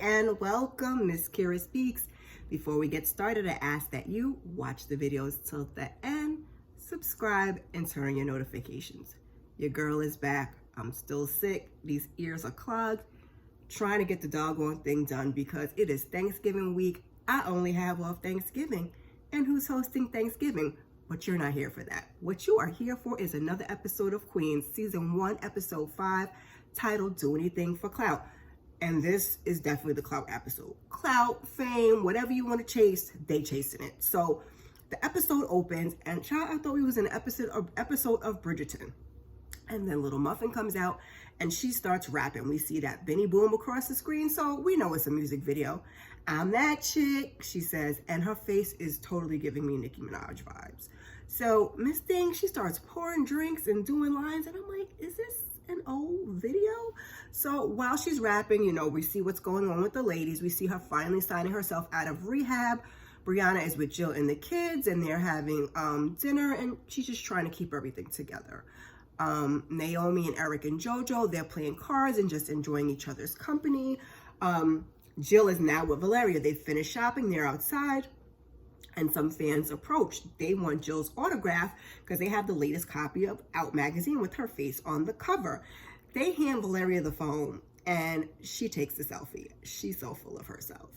and welcome, msKIRAspeaks. Before we get started, I ask that you watch the videos till the end, subscribe, and turn on your notifications. Your girl is back. I'm still sick. These ears are clogged. Trying to get the doggone thing done because it is Thanksgiving week. I only have off Thanksgiving. And who's hosting Thanksgiving? But you're not here for that. What you are here for is another episode of Queens, Season 1, Episode 5, titled Do Anything for Clout. And this is definitely the Clout episode. Clout, fame, whatever you want to chase, they chasing it. So the episode opens, and child, I thought we was in an episode of Bridgerton. And then little Muffin comes out, and she starts rapping. We see that Benny Boom across the screen, so we know it's a music video. I'm that chick, she says, and her face is totally giving me Nicki Minaj vibes. So Miss Thing, she starts pouring drinks and doing lines, and I'm like, is this an old video? So while she's rapping, you know, we see what's going on with the ladies. We see her finally signing herself out of rehab. Brianna is with Jill and the kids, and they're having dinner, and she's just trying to keep everything together. Naomi and Eric and JoJo, they're playing cards and just enjoying each other's company. Jill is now with Valeria. They finished shopping, they're outside, and some fans approach. They want Jill's autograph because they have the latest copy of Out magazine with her face on the cover. They hand Valeria the phone, and she takes a selfie. She's so full of herself.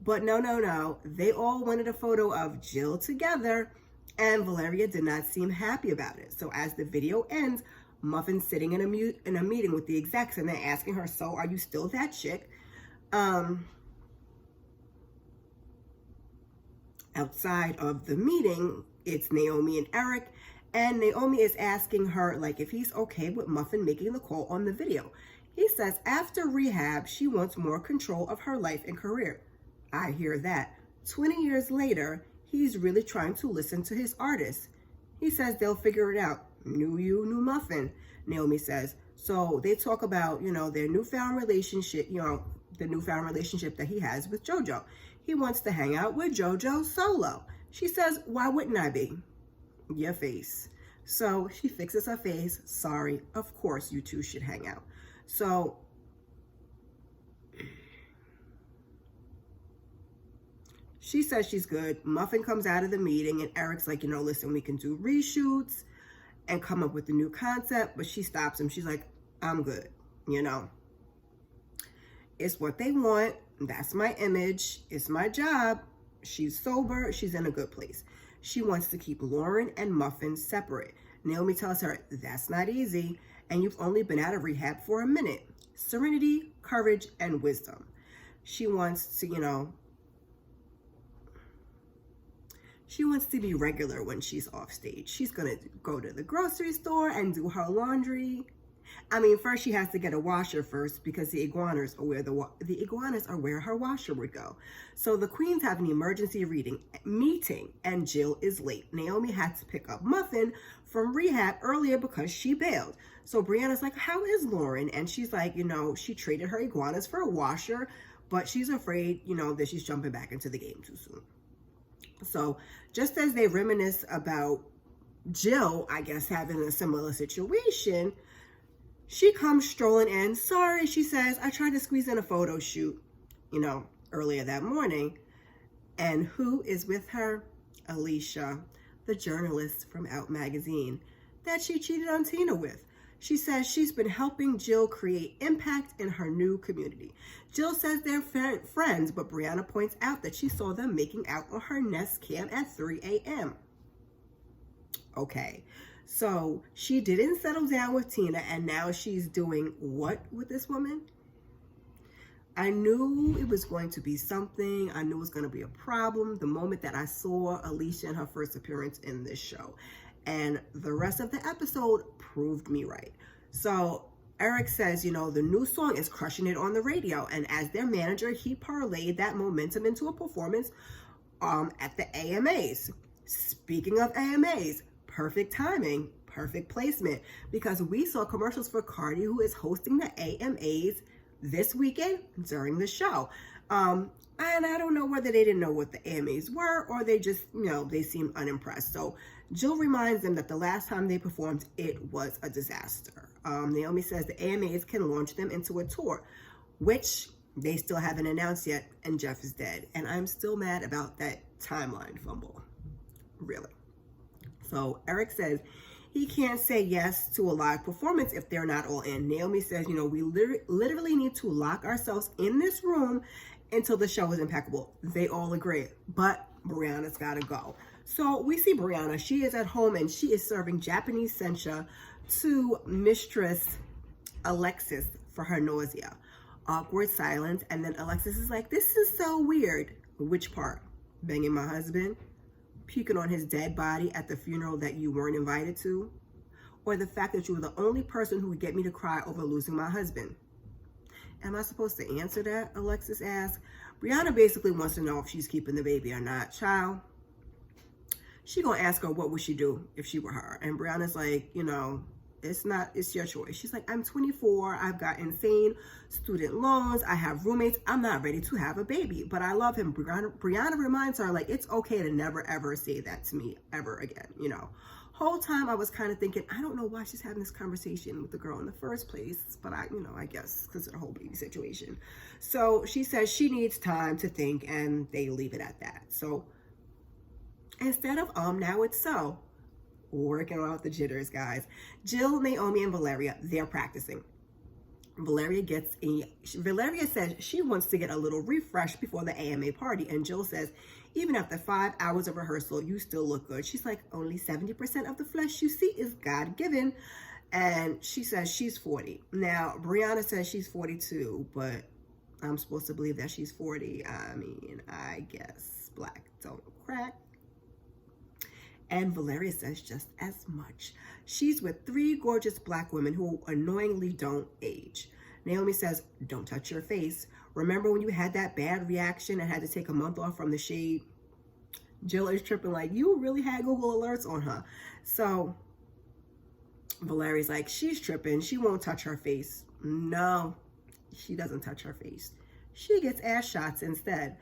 But no. They all wanted a photo of Jill together, and Valeria did not seem happy about it. So as the video ends, Muffin's sitting in a meeting with the execs, and they're asking her, so are you still that chick? Outside of the meeting, it's Naomi and Eric, and Naomi is asking her, like, if he's okay with Muffin making the call on the video. He says after rehab, she wants more control of her life and career. I hear that. 20 years later, he's really trying to listen to his artists. He says they'll figure it out. New you, new Muffin, Naomi says. So they talk about, you know, their newfound relationship, the newfound relationship that he has with JoJo. He wants to hang out with JoJo solo. She says, why wouldn't I be? Your face. So she fixes her face. Sorry, of course you two should hang out. So she says she's good. Muffin comes out of the meeting, and Eric's like, listen, we can do reshoots and come up with a new concept. But she stops him. She's like, I'm good, It's what they want. That's my image. It's my job. She's sober. She's in a good place. She wants to keep Lauren and Muffin separate. Naomi tells her, that's not easy, and you've only been out of rehab for a minute. Serenity, courage, and wisdom. She wants to, she wants to be regular when she's off stage. She's going to go to the grocery store and do her laundry. I mean, first she has to get a washer first because the iguanas are where her washer would go. So the queens have an emergency meeting, and Jill is late. Naomi had to pick up Muffin from rehab earlier because she bailed. So Brianna's like, how is Lauren? And she's like, she traded her iguanas for a washer, but she's afraid, that she's jumping back into the game too soon. So just as they reminisce about Jill, I guess, having a similar situation, she comes strolling in. Sorry, she says, I tried to squeeze in a photo shoot, earlier that morning. And who is with her? Alicia, the journalist from Out magazine that she cheated on Tina with. She says she's been helping Jill create impact in her new community. Jill says they're friends, but Brianna points out that she saw them making out on her Nest cam at 3 a.m. Okay. So she didn't settle down with Tina, and now she's doing what with this woman? I knew it was going to be something. I knew it was going to be a problem the moment that I saw Alicia in her first appearance in this show. And the rest of the episode proved me right. So Eric says, the new song is crushing it on the radio. And as their manager, he parlayed that momentum into a performance at the AMAs. Speaking of AMAs, perfect timing, perfect placement, because we saw commercials for Cardi, who is hosting the AMAs this weekend during the show. And I don't know whether they didn't know what the AMAs were, or they just, they seemed unimpressed. So Jill reminds them that the last time they performed, it was a disaster. Naomi says the AMAs can launch them into a tour, which They still haven't announced yet, and Jeff is dead. And I'm still mad about that timeline fumble. Really. So Eric says he can't say yes to a live performance if they're not all in. Naomi says, you know, we literally need to lock ourselves in this room until the show is impeccable. They all agree. But Brianna's got to go. So we see Brianna. She is at home and she is serving Japanese sencha to Mistress Alexis for her nausea. Awkward silence, and then Alexis is like, this is so weird. Which part? Banging my husband? Puking on his dead body at the funeral that you weren't invited to? Or the fact that you were the only person who would get me to cry over losing my husband? Am I supposed to answer that? Alexis asks. Brianna basically wants to know if she's keeping the baby or not. Child, she gonna ask her what would she do if she were her. And Brianna's like, you know, it's your choice. She's like, I'm 24. I've got insane student loans. I have roommates. I'm not ready to have a baby, but I love him. Brianna reminds her, like, it's okay to never, ever say that to me ever again. You know, whole time I was kind of thinking, I don't know why she's having this conversation with the girl in the first place, but I guess because of the whole baby situation. So she says she needs time to think, and they leave it at that. So instead of now it's so. Working out the jitters, guys. Jill, Naomi, and Valeria, they're practicing. Valeria says she wants to get a little refresh before the AMA party, and Jill says, even after 5 hours of rehearsal, you still look good. She's like, only 70% of the flesh you see is God-given, and she says she's 40. Now, Brianna says she's 42, but I'm supposed to believe that she's 40. I mean, I guess black don't crack. And Valeria says just as much. She's with 3 gorgeous black women who annoyingly don't age. Naomi says, don't touch your face. Remember when you had that bad reaction and had to take a month off from the shade? Jill is tripping like, you really had Google Alerts on her. So Valeria's like, she's tripping. She won't touch her face. No, she doesn't touch her face. She gets ass shots instead.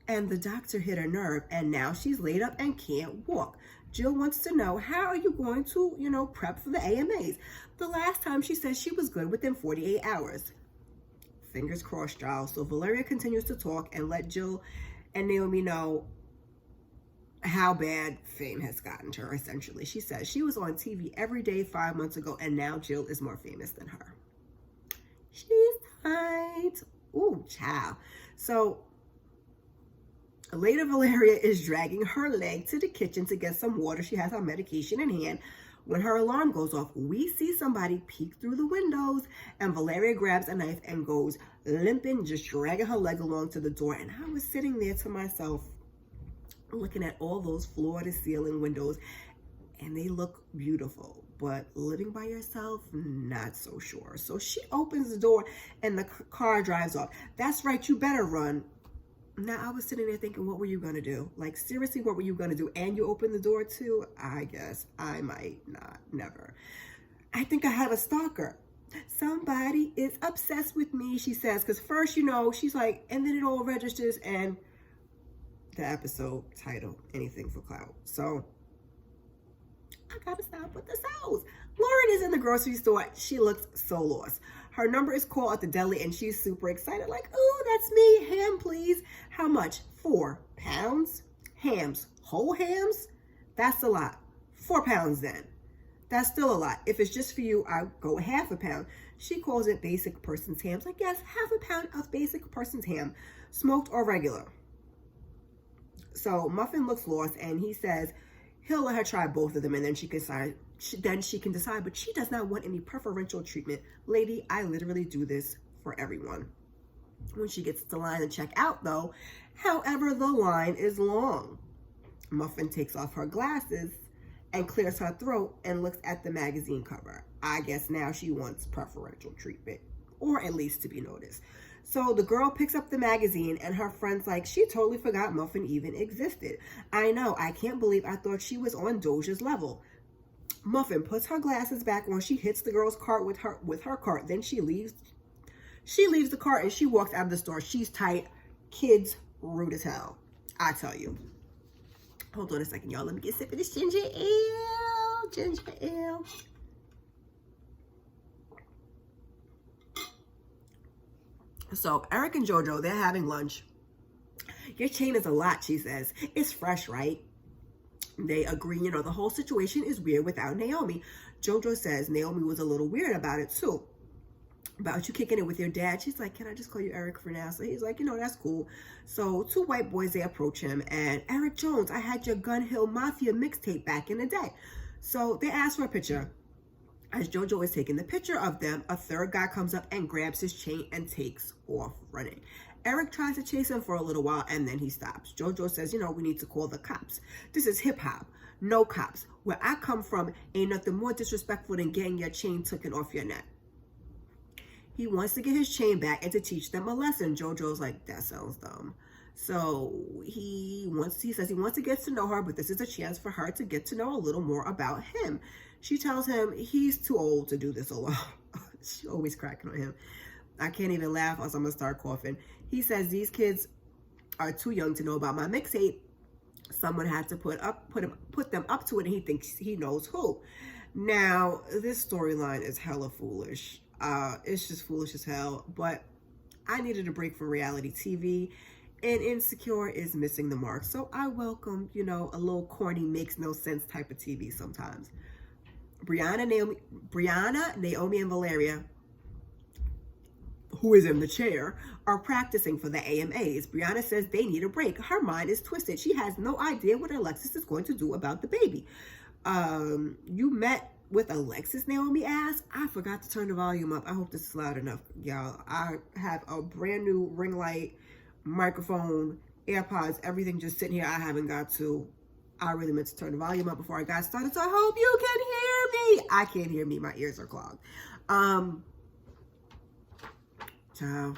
And the doctor hit a nerve, and now she's laid up and can't walk. Jill wants to know, how are you going to, prep for the AMAs? The last time she said she was good within 48 hours. Fingers crossed, y'all. So Valeria continues to talk and let Jill and Naomi know how bad fame has gotten to her, essentially. She says she was on TV every day 5 months ago, and now Jill is more famous than her. She's tight. Ooh, child. So later, Valeria is dragging her leg to the kitchen to get some water. She has her medication in hand. When her alarm goes off, we see somebody peek through the windows, and Valeria grabs a knife and goes limping, just dragging her leg along to the door. And I was sitting there to myself, looking at all those floor-to-ceiling windows, and they look beautiful. But living by yourself, not so sure. So she opens the door, and the car drives off. That's right, you better run. Now, I was sitting there thinking, what were you going to do? Like, seriously, what were you going to do? And you opened the door too? I guess I might not, never. I think I have a stalker. Somebody is obsessed with me, she says. Because first, she's like, and then it all registers. And the episode title, Anything for Clout. So I got to stop with the sales. Lauren is in the grocery store. She looks so lost. Her number is called at the deli, and she's super excited, like, oh, that's me. Ham, please. How much? 4 pounds? Hams. Whole hams? That's a lot. 4 pounds then. That's still a lot. If it's just for you, I'll go half a pound. She calls it basic person's hams. Like, yes, half a pound of basic person's ham. Smoked or regular. So Muffin looks lost, and he says he'll let her try both of them, and then she can decide, but she does not want any preferential treatment. Lady, I literally do this for everyone. When she gets to the line and check out, though, however, the line is long. Muffin takes off her glasses and clears her throat and looks at the magazine cover. I guess now she wants preferential treatment, or at least to be noticed. So the girl picks up the magazine, and her friend's like, she totally forgot Muffin even existed. I know, I can't believe I thought she was on Doja's level. Muffin puts her glasses back on. She hits the girl's cart with her cart. Then she leaves the cart and she walks out of the store. She's tight. Kids, rude as hell. I tell you. Hold on a second, y'all. Let me get a sip of this ginger ale. Ginger ale. So Eric and JoJo, they're having lunch. Your chain is a lot, she says. It's fresh, right? They agree, you know, the whole situation is weird without Naomi. JoJo says Naomi was a little weird about it too. About you kicking it with your dad. She's like, can I just call you Eric for now? So he's like, you know, that's cool. So two white boys, they approach him. And Eric Jones, I had your Gun Hill Mafia mixtape back in the day. So they ask for a picture. As JoJo is taking the picture of them, a third guy comes up and grabs his chain and takes off running. Eric tries to chase him for a little while and then he stops. JoJo says, you know, we need to call the cops. This is hip hop. No cops. Where I come from, ain't nothing more disrespectful than getting your chain taken off your neck. He wants to get his chain back and to teach them a lesson. JoJo's like, that sounds dumb. So he says he wants to get to know her, but this is a chance for her to get to know a little more about him. She tells him he's too old to do this alone. She's always cracking on him. I can't even laugh else I'm gonna start coughing. He says these kids are too young to know about my mixtape. Someone had to put them up to it, and he thinks he knows who. Now, this storyline is hella foolish. It's just foolish as hell, but I needed a break from reality TV, and Insecure is missing the mark. So I welcome, you know, a little corny, makes no sense type of TV sometimes. Brianna, Naomi, and Valeria, who is in the chair, are practicing for the AMAs. Brianna says they need a break. Her mind is twisted. She has no idea what Alexis is going to do about the baby. You met with Alexis, Naomi asked. I forgot to turn the volume up. I hope this is loud enough, y'all. I have a brand new ring light, microphone, AirPods, everything just sitting here. I haven't got to. I really meant to turn the volume up before I got started, so I hope you can hear me. I can't hear me. My ears are clogged. Ciao.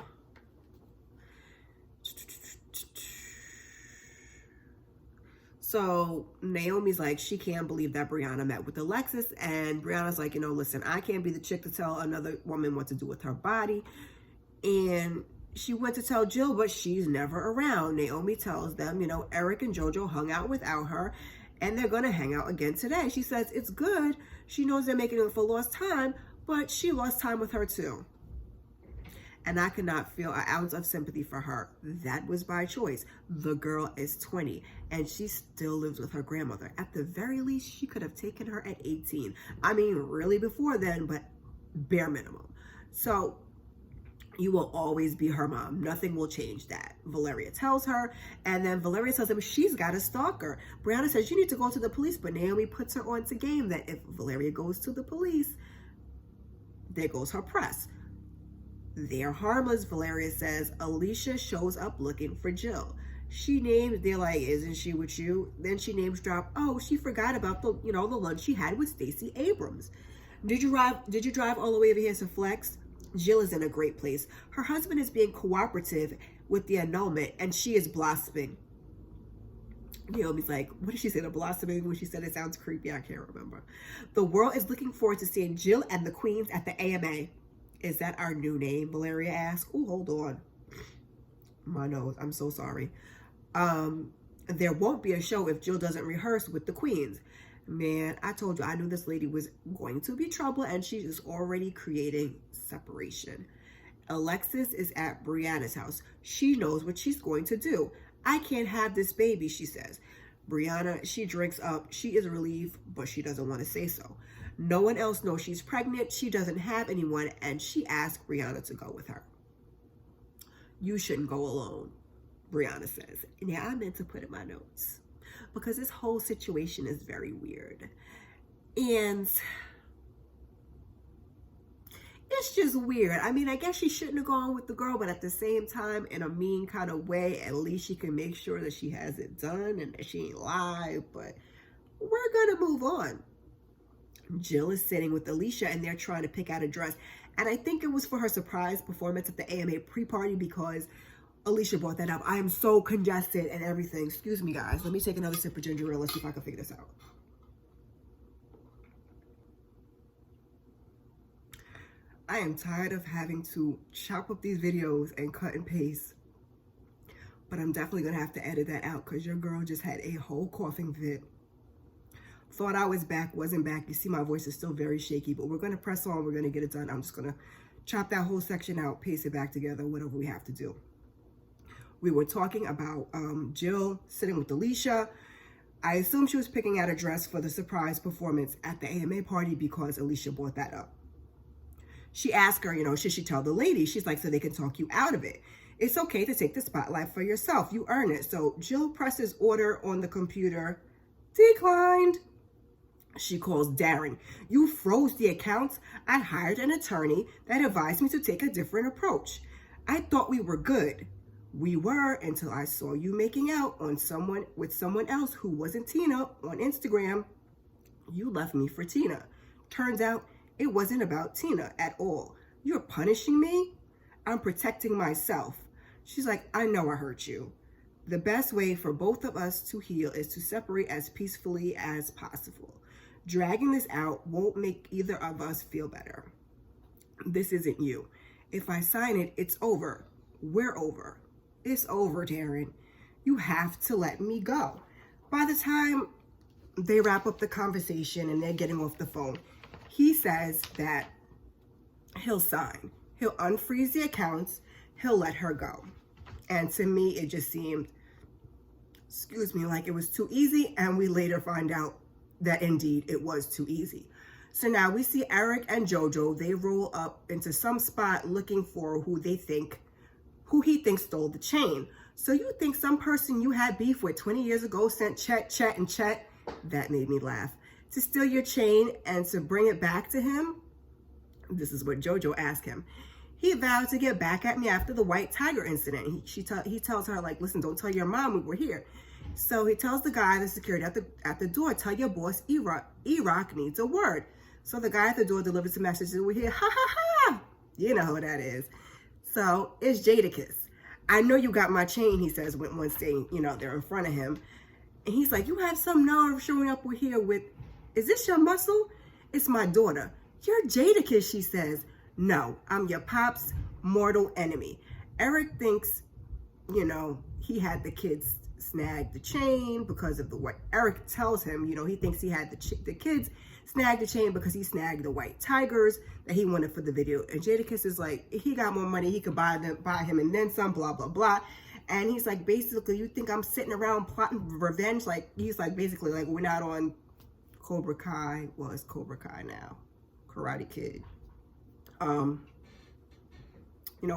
So Naomi's like, she can't believe that Brianna met with Alexis. And Brianna's like, you know, listen, I can't be the chick to tell another woman what to do with her body. And she went to tell Jill, but she's never around. Naomi tells them, you know, Eric and JoJo hung out without her, and they're going to hang out again today. She says it's good. She knows they're making it for lost time, but she lost time with her too. And I could not feel an ounce of sympathy for her. That was by choice. The girl is 20, and she still lives with her grandmother. At the very least, she could have taken her at 18. I mean, really before then, but bare minimum. So you will always be her mom. Nothing will change that. Valeria tells her, and then Valeria tells him she's got a stalker. Brianna says, you need to go to the police, but Naomi puts her on to game that if Valeria goes to the police, there goes her press. They're harmless, Valeria says. Alicia shows up looking for Jill. They're like, isn't she with you? Then she names drop, oh, she forgot about the lunch she had with Stacey Abrams. Did you drive all the way over here to Flex? Jill is in a great place. Her husband is being cooperative with the annulment, and she is blossoming. Naomi's like, what did she say to blossoming when she said it sounds creepy? I can't remember. The world is looking forward to seeing Jill and the Queens at the AMA. Is that our new name? Valeria asked. Oh, hold on. My nose. I'm so sorry. There won't be a show if Jill doesn't rehearse with the Queens. Man, I told you, I knew this lady was going to be trouble, and she is already creating separation. Alexis is at Brianna's house. She knows what she's going to do. I can't have this baby, she says. Brianna, she drinks up. She is relieved, but she doesn't want to say so. No one else knows she's pregnant. She doesn't have anyone, and she asks Brianna to go with her. You shouldn't go alone, Brianna says. Yeah, I meant to put in my notes because this whole situation is very weird. And it's just weird. I mean, I guess she shouldn't have gone with the girl, but at the same time, in a mean kind of way, at least she can make sure that she has it done and that she ain't lied. But we're going to move on. Jill is sitting with Alicia, and they're trying to pick out a dress. And I think it was for her surprise performance at the AMA pre-party because Alicia brought that up. I am so congested and everything. Excuse me, guys. Let me take another sip of ginger ale. Let's see if I can figure this out. I am tired of having to chop up these videos and cut and paste. But I'm definitely going to have to edit that out because your girl just had a whole coughing fit. Thought I was back, wasn't back. You see my voice is still very shaky, but we're going to press on. We're going to get it done. I'm just going to chop that whole section out, paste it back together, whatever we have to do. We were talking about Jill sitting with Alicia. I assume she was picking out a dress for the surprise performance at the AMA party because Alicia brought that up. She asked her, should she tell the lady? She's like, so they can talk you out of it. It's okay to take the spotlight for yourself. You earn it. So Jill presses order on the computer. Declined. She calls Darren. You froze the accounts. I hired an attorney that advised me to take a different approach. I thought we were good. We were until I saw you making out with someone else who wasn't Tina on Instagram. You left me for Tina. Turns out it wasn't about Tina at all. You're punishing me? I'm protecting myself. She's like, I know I hurt you. The best way for both of us to heal is to separate as peacefully as possible. Dragging this out won't make either of us feel better. This isn't you. If I sign it, it's over. We're over. It's over, Darren. You have to let me go. By the time they wrap up the conversation and they're getting off the phone, he says that he'll sign. He'll unfreeze the accounts. He'll let her go. And to me, it just seemed, like it was too easy. And we later find out that indeed it was too easy. So now we see Eric and JoJo. They roll up into some spot looking for who he thinks stole the chain. So you think some person you had beef with 20 years ago sent Chet. That made me laugh. To steal your chain and to bring it back to him? This is what JoJo asked him. He vowed to get back at me after the white tiger incident. He tells her, like, listen, don't tell your mom we were here. So he tells the guy, the security at the door, tell your boss Iraq needs a word. So the guy at the door delivers a message and we hear, ha ha ha. You know who that is. So it's Jadakiss. I know you got my chain, he says, once they're in front of him. And he's like, you have some nerve showing up here with, is this your muscle? It's my daughter. You're Jadakiss, she says. No, I'm your pop's mortal enemy. Eric thinks, he had the kids snag the chain because of what Eric tells him. He thinks he had the kids snag the chain because he snagged the white tigers that he wanted for the video. And Jadakiss is like, he got more money, he could buy him and then some, blah, blah, blah. And he's like, basically, you think I'm sitting around plotting revenge? Like, he's like, basically, like, we're not on Cobra Kai. Well, it's Cobra Kai now. Karate Kid.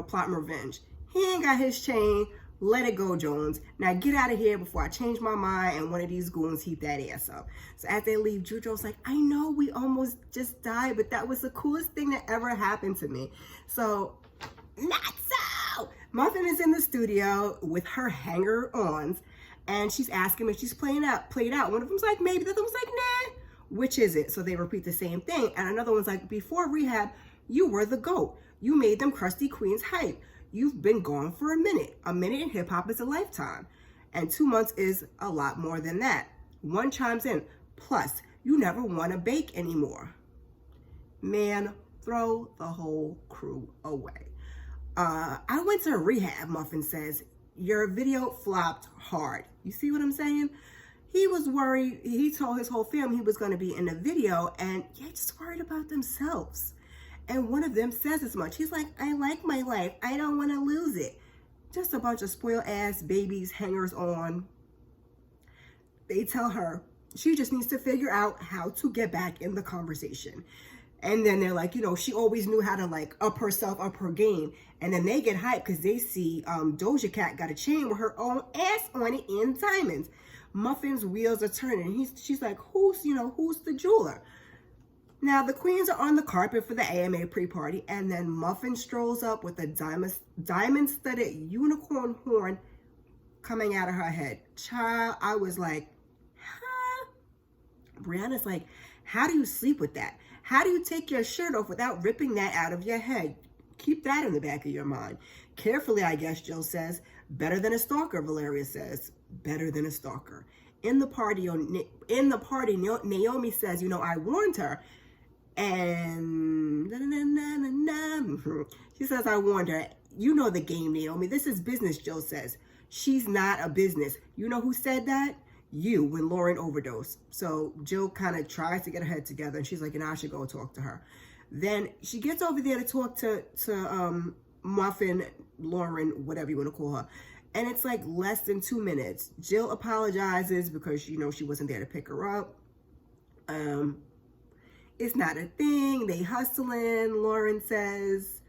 Plotting revenge. He ain't got his chain. Let it go, Jones. Now get out of here before I change my mind and one of these goons heat that ass up. So as they leave, JoJo's like, I know we almost just died, but that was the coolest thing that ever happened to me. So, not so! Muffin is in the studio with her hanger-ons, and she's asking if she's played out. One of them's like, maybe. The other one's like, nah. Which is it? So they repeat the same thing. And another one's like, before rehab, you were the GOAT. You made them crusty queens hype. You've been gone for a minute. A minute in hip-hop is a lifetime. And 2 months is a lot more than that. One chimes in. Plus, you never want to bake anymore. Man, throw the whole crew away. I went to rehab, Muffin says. Your video flopped hard. You see what I'm saying? He was worried. He told his whole family he was going to be in the video, and they're just worried about themselves. And one of them says as much. He's like, I like my life. I don't want to lose it. Just a bunch of spoiled ass babies, hangers on. They tell her she just needs to figure out how to get back in the conversation. And then they're like, she always knew how to like up herself, up her game. And then they get hyped because they see Doja Cat got a chain with her own ass on it in diamonds. Muffin's wheels are turning. She's like, who's the jeweler? Now, the queens are on the carpet for the AMA pre-party, and then Muffin strolls up with a diamond-studded unicorn horn coming out of her head. Child, I was like, huh? Brianna's like, how do you sleep with that? How do you take your shirt off without ripping that out of your head? Keep that in the back of your mind. Carefully, I guess, Jill says. Better than a stalker, Valeria says. Better than a stalker. In the party, Naomi says, I warned her. And she says, I warned her. You know the game, Naomi. This is business, Jill says. She's not a business. You know who said that? You, when Lauren overdosed. So Jill kind of tries to get her head together, and she's like, I should go talk to her. Then she gets over there to talk to Muffin, Lauren, whatever you want to call her. And it's like less than 2 minutes. Jill apologizes because, you know, she wasn't there to pick her up. It's not a thing. They hustling, Lauren says.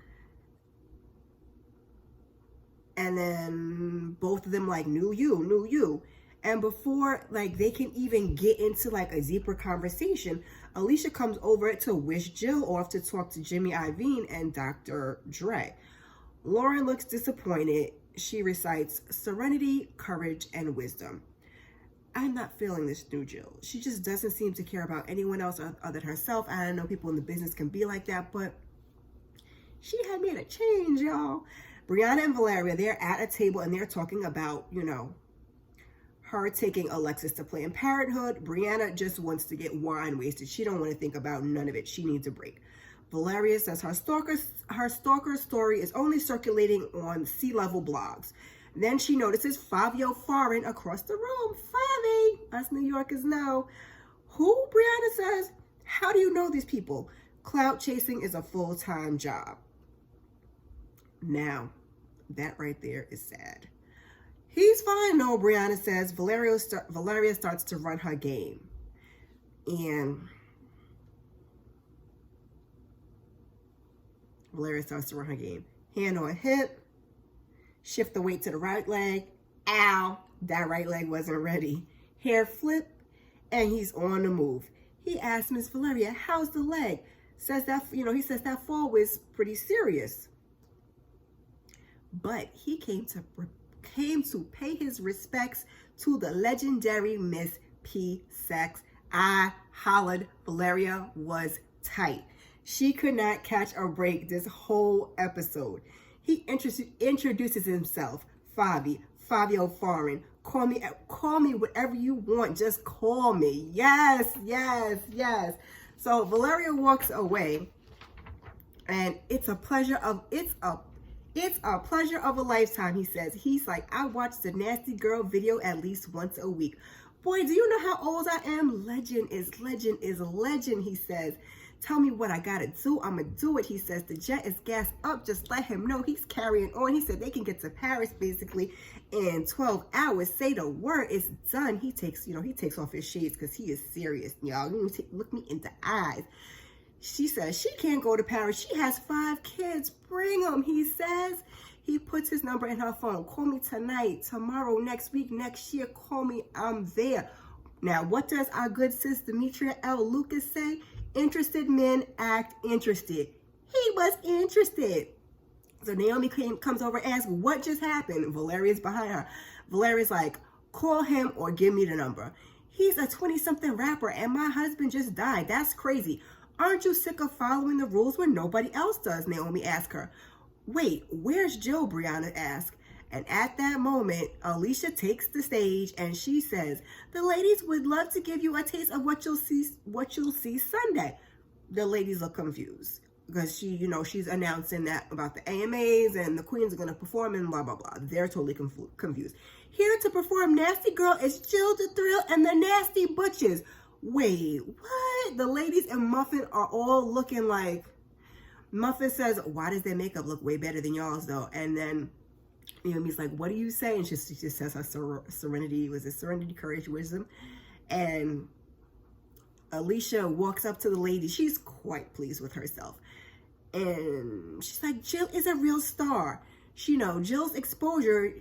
And then both of them like, knew you. And before like they can even get into like a deeper conversation, Alicia comes over to wish Jill off to talk to Jimmy Iovine and Dr. Dre. Lauren looks disappointed. She recites serenity, courage, and wisdom. I'm not feeling this new Jill. She just doesn't seem to care about anyone else other than herself. I don't know, people in the business can be like that, but she had made a change, y'all. Brianna and Valeria, they're at a table and they're talking about, you know, her taking Alexis to Planned Parenthood. Brianna just wants to get wine wasted. She don't want to think about none of it. She needs a break. Valeria says her stalker story is only circulating on C-level blogs. Then she notices Fabio Foreign across the room. Favi, us New Yorkers know. Who? Brianna says. How do you know these people? Clout chasing is a full-time job. Now, that right there is sad. He's fine, no, Brianna says. Valeria starts to run her game. And Valeria starts to run her game. Hand on hip. Shift the weight to the right leg. Ow, that right leg wasn't ready. Hair flip, and he's on the move. He asks Miss Valeria, how's the leg? Says that, you know, he says that fall was pretty serious. But he came to pay his respects to the legendary Miss P. Sex. I hollered. Valeria was tight. She could not catch a break this whole episode. He introduces himself. Fabio Foreign. Call me whatever you want. Just call me. Yes. So Valeria walks away, and it's a pleasure of a lifetime, he says. He's like, I watch the Nasty Girl video at least once a week. Boy, do you know how old I am? Legend is legend, he says. Tell me what I gotta do. I'ma do it, he says. The jet is gassed up. Just let him know. He's carrying on. He said they can get to Paris basically in 12 hours. Say the word, it's done. He takes off his shades because he is serious, y'all. Look me in the eyes. She says she can't go to Paris. She has 5 kids. Bring them, he says. He puts his number in her phone. Call me tonight, tomorrow, next week, next year. Call me. I'm there. Now, what does our good sis Demetria L. Lucas say? Interested men act interested. He was interested. So Naomi comes over and asks, what just happened? Valeria's behind her. Valeria's like, call him or give me the number. He's a 20-something rapper and my husband just died. That's crazy. Aren't you sick of following the rules when nobody else does? Naomi asks her. Wait, where's Jill? Brianna asks. And at that moment, Alicia takes the stage and she says, the ladies would love to give you a taste of what you'll see Sunday. The ladies are confused because she's announcing that about the AMAs and the queens are going to perform and blah, blah, blah. They're totally confused. Here to perform Nasty Girl is Jill the Thrill and the Nasty Butches. Wait, what? The ladies and Muffin are all looking like... Muffin says, why does their makeup look way better than y'all's though? And then Naomi's like, what do you say? And she just says her serenity, courage, wisdom. And Alicia walks up to the lady. She's quite pleased with herself. And she's like, Jill is a real star. Jill's exposure,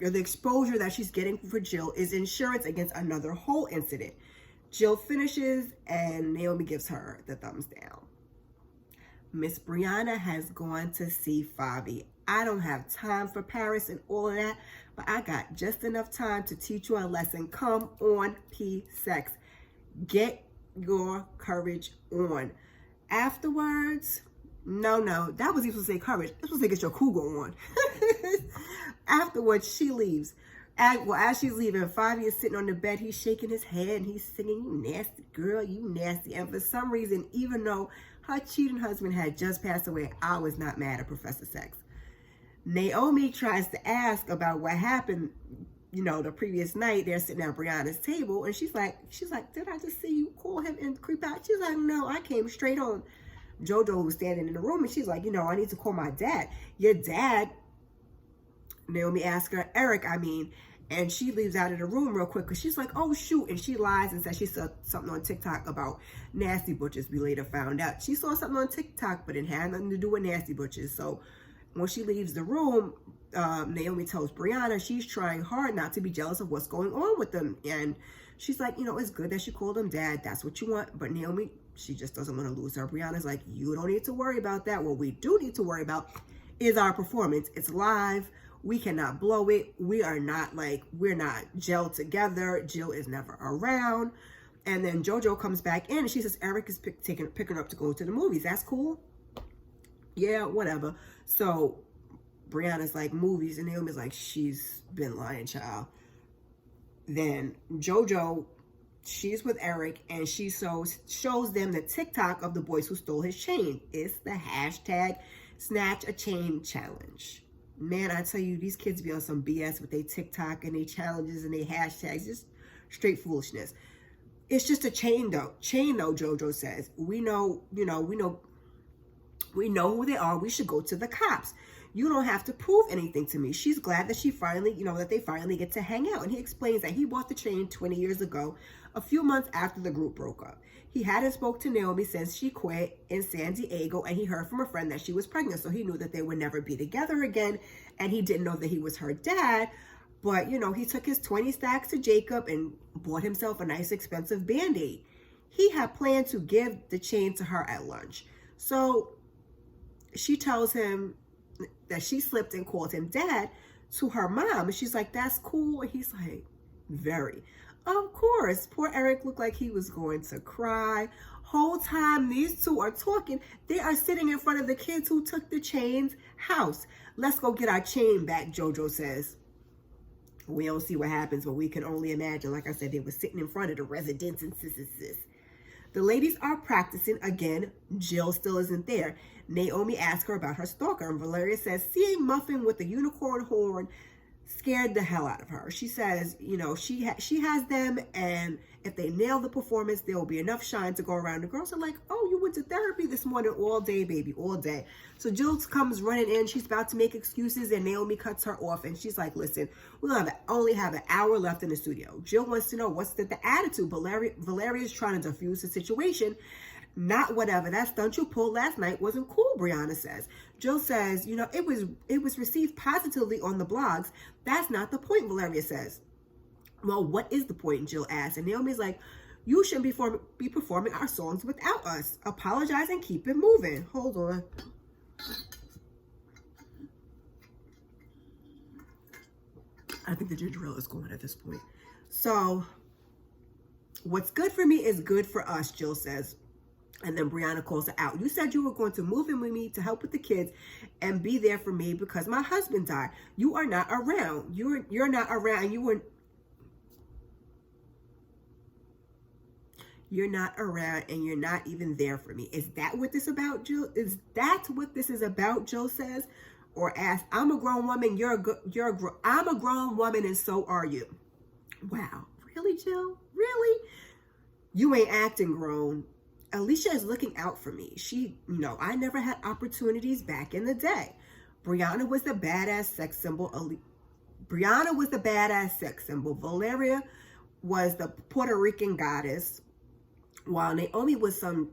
or the exposure that she's getting for Jill, is insurance against another whole incident. Jill finishes and Naomi gives her the thumbs down. Miss Brianna has gone to see Favi. I don't have time for Paris and all of that, but I got just enough time to teach you a lesson. Come on, P-Sex. Get your courage on. Afterwards, no, that was supposed to say courage. This was to get your cougar on. Afterwards, she leaves. As she's leaving, Favi is sitting on the bed. He's shaking his head and he's singing, you nasty girl, you nasty. And for some reason, even though her cheating husband had just passed away, I was not mad at Professor Sex. Naomi tries to ask about what happened, the previous night. They're sitting at Brianna's table and she's like, did I just see you call him and creep out? She's like, no, I came straight on. JoJo was standing in the room and she's like, you know, I need to call my dad. Your dad, Naomi asked her, Eric, I mean, and she leaves out of the room real quick because she's like, oh, shoot. And she lies and says she saw something on TikTok about nasty butchers. We later found out she saw something on TikTok, but it had nothing to do with nasty butchers. So when she leaves the room, Naomi tells Brianna she's trying hard not to be jealous of what's going on with them. And she's like, you know, it's good that she called him dad. That's what you want. But Naomi, she just doesn't want to lose her. Brianna's like, you don't need to worry about that. What we do need to worry about is our performance. It's live. We cannot blow it. We're not gelled together. Jill is never around. And then JoJo comes back in and she says, Eric is picking her up to go to the movies. That's cool. Yeah, whatever. So Brianna's like, movies. And Naomi's like, she's been lying, child. Then JoJo, she's with Eric and she shows them the TikTok of the boys who stole his chain. It's the hashtag Snatch a Chain Challenge. Man, I tell you, these kids be on some BS with their TikTok and their challenges and their hashtags. Just straight foolishness. It's just a chain though. JoJo says. We know who they are. We should go to the cops. You don't have to prove anything to me. She's glad that she finally, that they finally get to hang out. And he explains that he bought the chain 20 years ago, a few months after the group broke up. He hadn't spoke to Naomi since she quit in San Diego, and he heard from a friend that she was pregnant, so he knew that they would never be together again, and he didn't know that he was her dad. But, he took his 20 stacks to Jacob and bought himself a nice expensive Band-Aid. He had planned to give the chain to her at lunch. So she tells him that she slipped and called him dad to her mom. And she's like, that's cool. And he's like, very. Of course. Poor Eric looked like he was going to cry. Whole time these two are talking, they are sitting in front of the kids who took the chain's house. Let's go get our chain back, JoJo says. We don't see what happens, but we can only imagine. Like I said, they were sitting in front of the residents and sis. The ladies are practicing again. Jill still isn't there. Naomi asks her about her stalker, and Valeria says seeing Muffin with the unicorn horn scared the hell out of her. She says, she has them, and if they nail the performance, there will be enough shine to go around. The girls are like, oh, you went to therapy this morning all day, baby, all day. So Jill comes running in. She's about to make excuses, and Naomi cuts her off, and she's like, listen, we'll only have an hour left in the studio. Jill wants to know what's the attitude. Valeria is trying to defuse the situation. Not whatever. That stunt you pulled last night wasn't cool, Brianna says. Jill says, it was received positively on the blogs. That's not the point, Valeria says. Well, what is the point? Jill asks. And Naomi's like, you shouldn't be performing our songs without us. Apologize and keep it moving. Hold on. I think the ginger ale is going at this point. So, what's good for me is good for us, Jill says. And then Brianna calls her out. You said you were going to move in with me to help with the kids and be there for me because my husband died. You are not around. You're not around. You're not around and you're not even there for me. Is that what this about, Jill? Is that what this is about, Jill says? Or asks, I'm a grown woman. I'm a grown woman and so are you. Wow. Really, Jill? Really? You ain't acting grown. Alicia is looking out for me. I never had opportunities back in the day. Brianna was the badass sex symbol. Valeria was the Puerto Rican goddess, while Naomi was some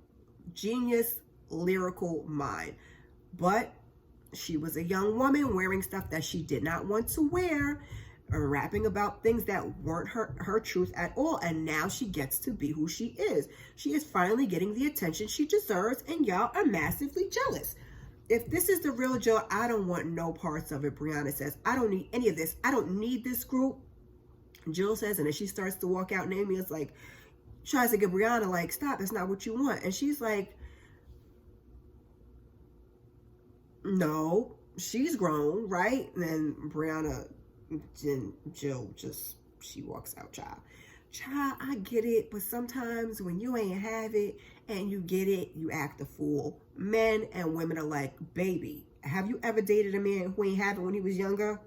genius lyrical mind. But she was a young woman wearing stuff that she did not want to wear, or rapping about things that weren't her truth at all. And now she gets to be who she is. She is finally getting the attention she deserves, and y'all are massively jealous. If this is the real Jill, I don't want no parts of it, Brianna says. I don't need any of this. I don't need this group, Jill says. And as she starts to walk out, Naomi is like, tries to get Brianna like, stop, that's not what you want. And she's like, no, she's grown, right? And then Brianna, Jill she walks out, child, I get it, but sometimes when you ain't have it and you get it, you act a fool. Men and women are like, baby, have you ever dated a man who ain't have it when he was younger?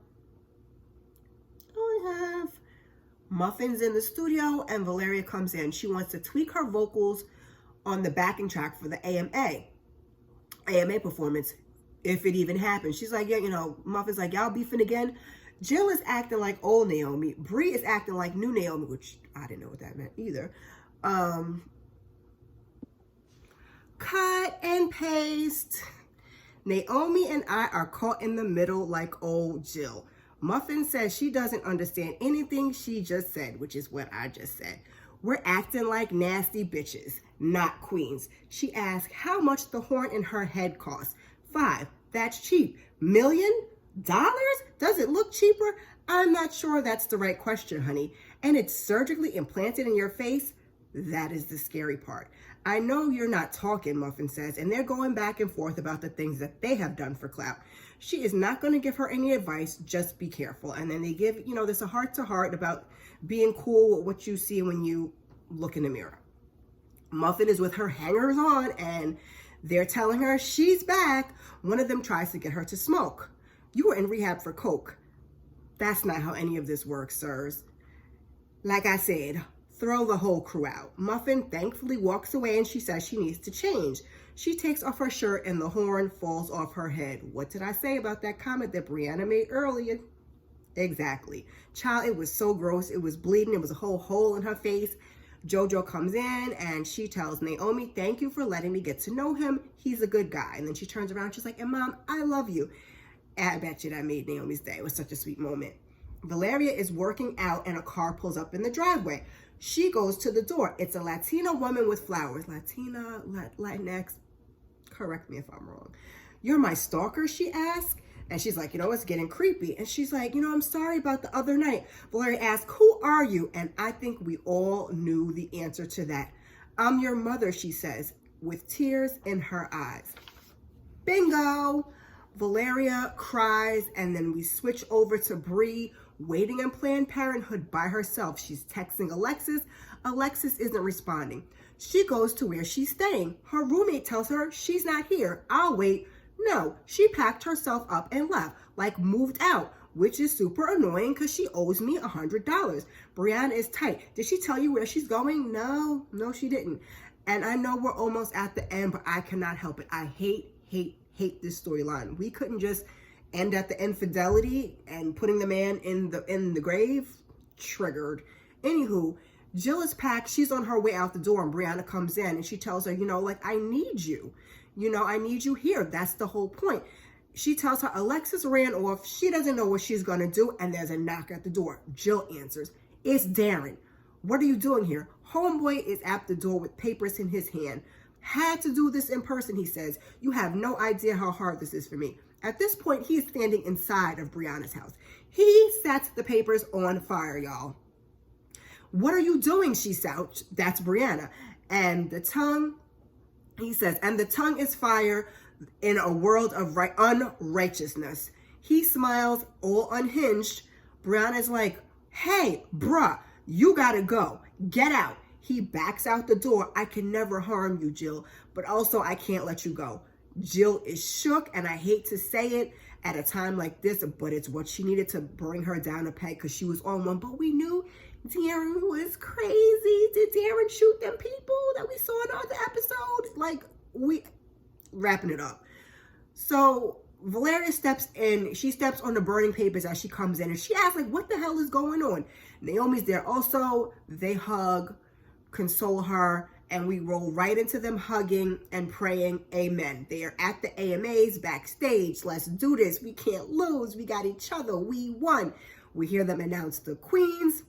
I have. Muffin's in the studio and Valeria comes in. She wants to tweak her vocals on the backing track for the AMA. AMA performance, if it even happens. She's like, yeah, you know, Muffin's like, y'all beefing again? Jill is acting like old Naomi. Bree is acting like new Naomi, which I didn't know what that meant either. Cut and paste. Naomi and I are caught in the middle like old Jill. Muffin says she doesn't understand anything she just said, which is what I just said. We're acting like nasty bitches, not queens. She asked how much the horn in her head costs. 5. That's cheap. $1 million? Does it look cheaper? I'm not sure that's the right question, honey. And it's surgically implanted in your face? That is the scary part. I know you're not talking, Muffin says, and they're going back and forth about the things that they have done for Clout. She is not going to give her any advice, just be careful. And then they give, you know, this a heart-to-heart about being cool with what you see when you look in the mirror. Muffin is with her hangers on, and they're telling her she's back. One of them tries to get her to smoke. You were in rehab for coke. That's not how any of this works, sirs. Like I said, throw the whole crew out. Muffin thankfully walks away and she says she needs to change. She takes off her shirt and the horn falls off her head. What did I say about that comment that Brianna made earlier? Exactly. Child, it was so gross. It was bleeding. It was a whole hole in her face. JoJo comes in and she tells Naomi, thank you for letting me get to know him. He's a good guy. And then she turns around. She's like, and Mom, I love you. I bet you that made Naomi's day. It was such a sweet moment. Valeria is working out and a car pulls up in the driveway. She goes to the door. It's a Latina woman with flowers. Latinx, correct me if I'm wrong. You're my stalker, she asked. And she's like, you know, it's getting creepy. And she's like, you know, I'm sorry about the other night. Valeria asked, who are you? And I think we all knew the answer to that. I'm your mother, she says, with tears in her eyes. Bingo! Valeria cries, and then we switch over to Bree, waiting in Planned Parenthood by herself. She's texting Alexis. Alexis isn't responding. She goes to where she's staying. Her roommate tells her she's not here. I'll wait. No, she packed herself up and left, like moved out, which is super annoying because she owes me $100. Brianna is tight. Did she tell you where she's going? No, she didn't. And I know we're almost at the end, but I cannot help it. I hate this storyline. We couldn't just end at the infidelity and putting the man in the grave. Triggered. Anywho, Jill is packed. She's on her way out the door and Brianna comes in and she tells her, you know, like, I need you. You know, I need you here. That's the whole point. She tells her Alexis ran off. She doesn't know what she's going to do. And there's a knock at the door. Jill answers. It's Darren. What are you doing here? Homeboy is at the door with papers in his hand. Had to do this in person, he says. You have no idea how hard this is for me. At this point, he is standing inside of Brianna's house. He sets the papers on fire, y'all. What are you doing? She shouts. That's Brianna. And the tongue, he says, and the tongue is fire in a world of unrighteousness. He smiles, all unhinged. Brianna's like, hey, bruh, you gotta go. Get out. He backs out the door. I can never harm you, Jill, but also I can't let you go. Jill is shook, and I hate to say it at a time like this, but it's what she needed to bring her down a peg because she was on one. But we knew Darren was crazy. Did Darren shoot them people that we saw in other episodes? Like, we wrapping it up. So Valeria steps in. She steps on the burning papers as she comes in, and she asks, like, what the hell is going on? Naomi's there also. They hug, console her, and we roll right into them hugging and praying amen. They are at the AMAs backstage. Let's do this. We can't lose. We got each other. We won. We hear them announce the queens.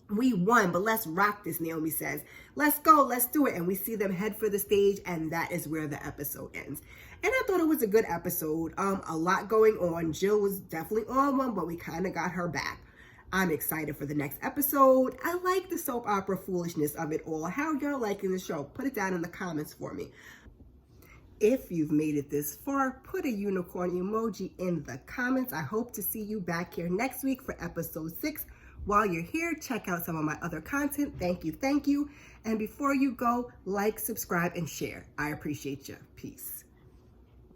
We won, but let's rock this, Naomi says. Let's go. Let's do it. And we see them head for the stage, and that is where the episode ends. And I thought it was a good episode. A lot going on. Jill was definitely on one, but we kind of got her back. I'm excited for the next episode. I like the soap opera foolishness of it all. How y'all liking the show? Put it down in the comments for me. If you've made it this far, put a unicorn emoji in the comments. I hope to see you back here next week for episode 6. While you're here, check out some of my other content. Thank you. And before you go, like, subscribe, and share. I appreciate you. Peace.